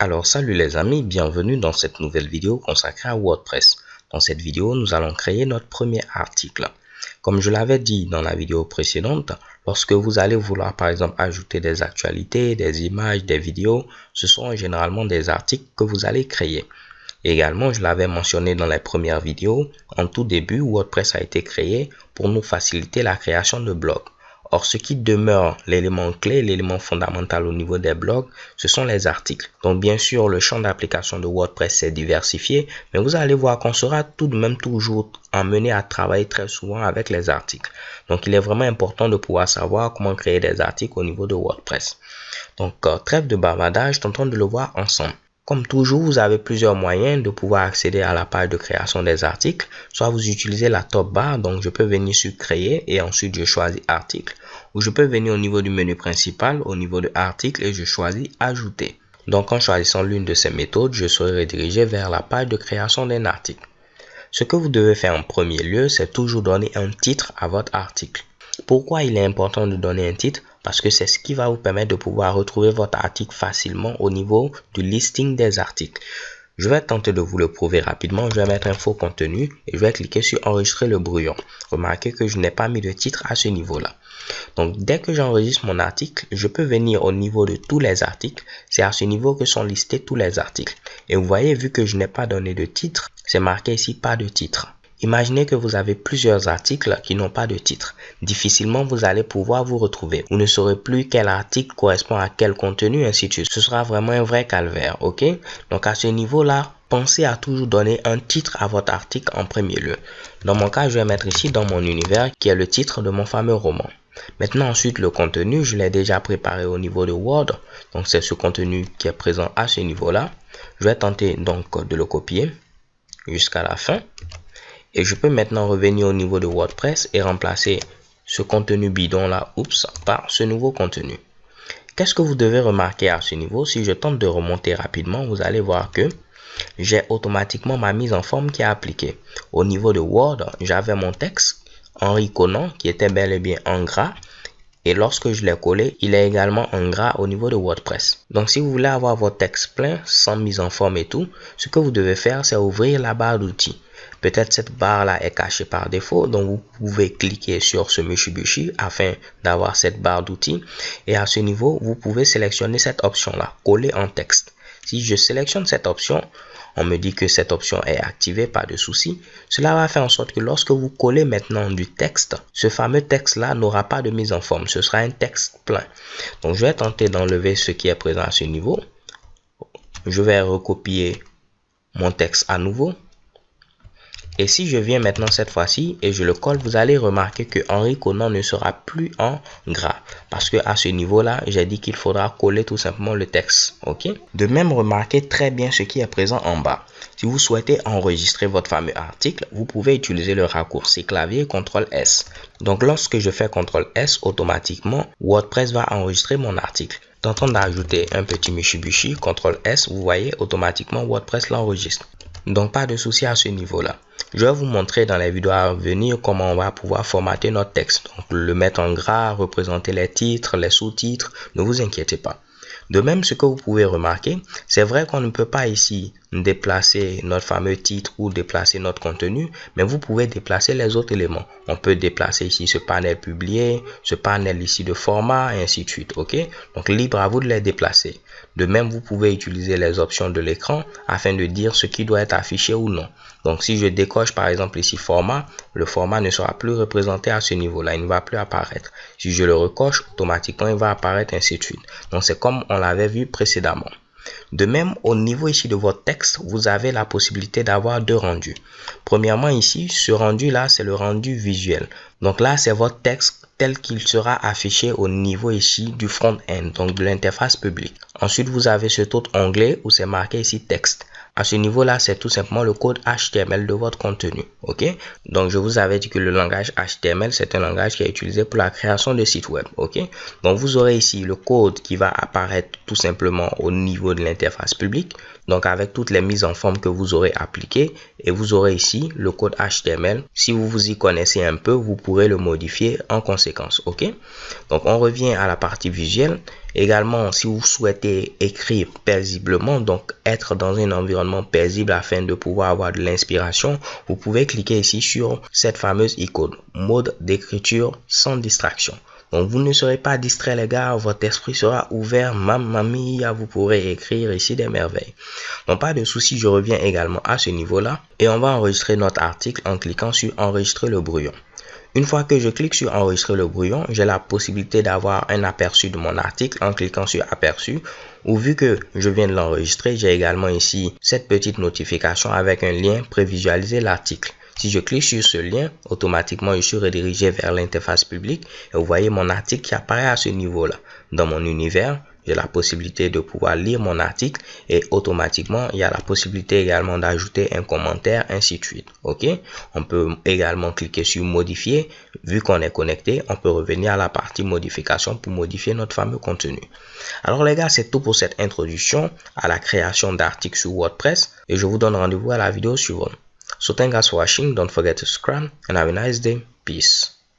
Alors salut les amis, bienvenue dans cette nouvelle vidéo consacrée à WordPress. Dans cette vidéo, nous allons créer notre premier article. Comme je l'avais dit dans la vidéo précédente, lorsque vous allez vouloir par exemple ajouter des actualités, des images, des vidéos, ce sont généralement des articles que vous allez créer. Également, je l'avais mentionné dans les premières vidéos, en tout début, WordPress a été créé pour nous faciliter la création de blogs. Or, ce qui demeure l'élément clé, l'élément fondamental au niveau des blogs, ce sont les articles. Donc, bien sûr, le champ d'application de WordPress s'est diversifié, mais vous allez voir qu'on sera tout de même toujours amené à travailler très souvent avec les articles. Donc, il est vraiment important de pouvoir savoir comment créer des articles au niveau de WordPress. Donc, trêve de bavardage, tentons de le voir ensemble. Comme toujours, vous avez plusieurs moyens de pouvoir accéder à la page de création des articles. Soit vous utilisez la top bar, donc je peux venir sur créer et ensuite je choisis article. Ou je peux venir au niveau du menu principal, au niveau de article et je choisis ajouter. Donc en choisissant l'une de ces méthodes, je serai redirigé vers la page de création d'un article. Ce que vous devez faire en premier lieu, c'est toujours donner un titre à votre article. Pourquoi il est important de donner un titre? Parce que c'est ce qui va vous permettre de pouvoir retrouver votre article facilement au niveau du listing des articles. Je vais tenter de vous le prouver rapidement. Je vais mettre un faux contenu et je vais cliquer sur enregistrer le brouillon. Remarquez que je n'ai pas mis de titre à ce niveau-là. Donc, dès que j'enregistre mon article, je peux venir au niveau de tous les articles. C'est à ce niveau que sont listés tous les articles. Et vous voyez, vu que je n'ai pas donné de titre, c'est marqué ici pas de titre. Imaginez que vous avez plusieurs articles qui n'ont pas de titre. Difficilement, vous allez pouvoir vous retrouver. Vous ne saurez plus quel article correspond à quel contenu, ainsi de suite. Ce sera vraiment un vrai calvaire, ok? Donc, à ce niveau-là, pensez à toujours donner un titre à votre article en premier lieu. Dans mon cas, je vais mettre ici dans mon univers, qui est le titre de mon fameux roman. Maintenant, ensuite, le contenu, je l'ai déjà préparé au niveau de Word. Donc, c'est ce contenu qui est présent à ce niveau-là. Je vais tenter donc de le copier jusqu'à la fin. Et je peux maintenant revenir au niveau de WordPress et remplacer ce contenu bidon là, par ce nouveau contenu. Qu'est-ce que vous devez remarquer à ce niveau? Si je tente de remonter rapidement, vous allez voir que j'ai automatiquement ma mise en forme qui est appliquée. Au niveau de Word, j'avais mon texte Henri Conan qui était bel et bien en gras. Et lorsque je l'ai collé, il est également en gras au niveau de WordPress. Donc, si vous voulez avoir votre texte plein, sans mise en forme et tout, ce que vous devez faire, c'est ouvrir la barre d'outils. Peut-être cette barre-là est cachée par défaut, donc vous pouvez cliquer sur ce Mushibushi afin d'avoir cette barre d'outils. Et à ce niveau, vous pouvez sélectionner cette option-là, coller en texte. Si je sélectionne cette option, on me dit que cette option est activée, pas de souci. Cela va faire en sorte que lorsque vous collez maintenant du texte, ce fameux texte-là n'aura pas de mise en forme. Ce sera un texte plein. Donc, je vais tenter d'enlever ce qui est présent à ce niveau. Je vais recopier mon texte à nouveau. Et si je viens maintenant cette fois-ci et je le colle, vous allez remarquer que Henri Conan ne sera plus en gras. Parce que à ce niveau-là, j'ai dit qu'il faudra coller tout simplement le texte. Ok? De même, remarquez très bien ce qui est présent en bas. Si vous souhaitez enregistrer votre fameux article, vous pouvez utiliser le raccourci clavier CTRL-S. Donc, lorsque je fais CTRL-S, automatiquement, WordPress va enregistrer mon article. Tentant d'ajouter un petit Mushibushi, CTRL-S, vous voyez, automatiquement WordPress l'enregistre. Donc, pas de souci à ce niveau-là. Je vais vous montrer dans les vidéos à venir comment on va pouvoir formater notre texte. Donc, le mettre en gras, représenter les titres, les sous-titres, ne vous inquiétez pas. De même, ce que vous pouvez remarquer, c'est vrai qu'on ne peut pas ici déplacer notre fameux titre ou déplacer notre contenu, mais vous pouvez déplacer les autres éléments. On peut déplacer ici ce panel publié, ce panel ici de format, et ainsi de suite. Ok? Donc, libre à vous de les déplacer. De même, vous pouvez utiliser les options de l'écran afin de dire ce qui doit être affiché ou non. Donc, si je décoche par exemple ici format, le format ne sera plus représenté à ce niveau-là, il ne va plus apparaître. Si je le recoche, automatiquement il va apparaître, ainsi de suite. Donc, c'est comme on l'avait vu précédemment. De même, au niveau ici de votre texte, vous avez la possibilité d'avoir deux rendus. Premièrement, ici, ce rendu-là, c'est le rendu visuel. Donc là, c'est votre texte tel qu'il sera affiché au niveau ici du front-end, donc de l'interface publique. Ensuite, vous avez cet autre onglet où c'est marqué ici texte. À ce niveau-là, c'est tout simplement le code HTML de votre contenu. OK? Donc, je vous avais dit que le langage HTML, c'est un langage qui est utilisé pour la création de sites web. OK? Donc, vous aurez ici le code qui va apparaître tout simplement au niveau de l'interface publique. Donc, avec toutes les mises en forme que vous aurez appliquées. Et vous aurez ici le code HTML. Si vous vous y connaissez un peu, vous pourrez le modifier en conséquence. OK? Donc, on revient à la partie visuelle. Également, si vous souhaitez écrire paisiblement, donc être dans un environnement paisible afin de pouvoir avoir de l'inspiration, vous pouvez cliquer ici sur cette fameuse icône, mode d'écriture sans distraction. Donc, vous ne serez pas distrait, les gars, votre esprit sera ouvert, mamma mia, vous pourrez écrire ici des merveilles. Donc, pas de souci, je reviens également à ce niveau-là et on va enregistrer notre article en cliquant sur enregistrer le brouillon. Une fois que je clique sur enregistrer le brouillon, j'ai la possibilité d'avoir un aperçu de mon article en cliquant sur aperçu. Ou vu que je viens de l'enregistrer, j'ai également ici cette petite notification avec un lien prévisualiser l'article. Si je clique sur ce lien, automatiquement je suis redirigé vers l'interface publique et vous voyez mon article qui apparaît à ce niveau-là. Dans mon univers, j'ai la possibilité de pouvoir lire mon article et automatiquement, il y a la possibilité également d'ajouter un commentaire, ainsi de suite. OK? On peut également cliquer sur modifier. Vu qu'on est connecté, on peut revenir à la partie modification pour modifier notre fameux contenu. Alors les gars, c'est tout pour cette introduction à la création d'articles sur WordPress et je vous donne rendez-vous à la vidéo suivante. So thanks for watching, don't forget to subscribe and have a nice day. Peace.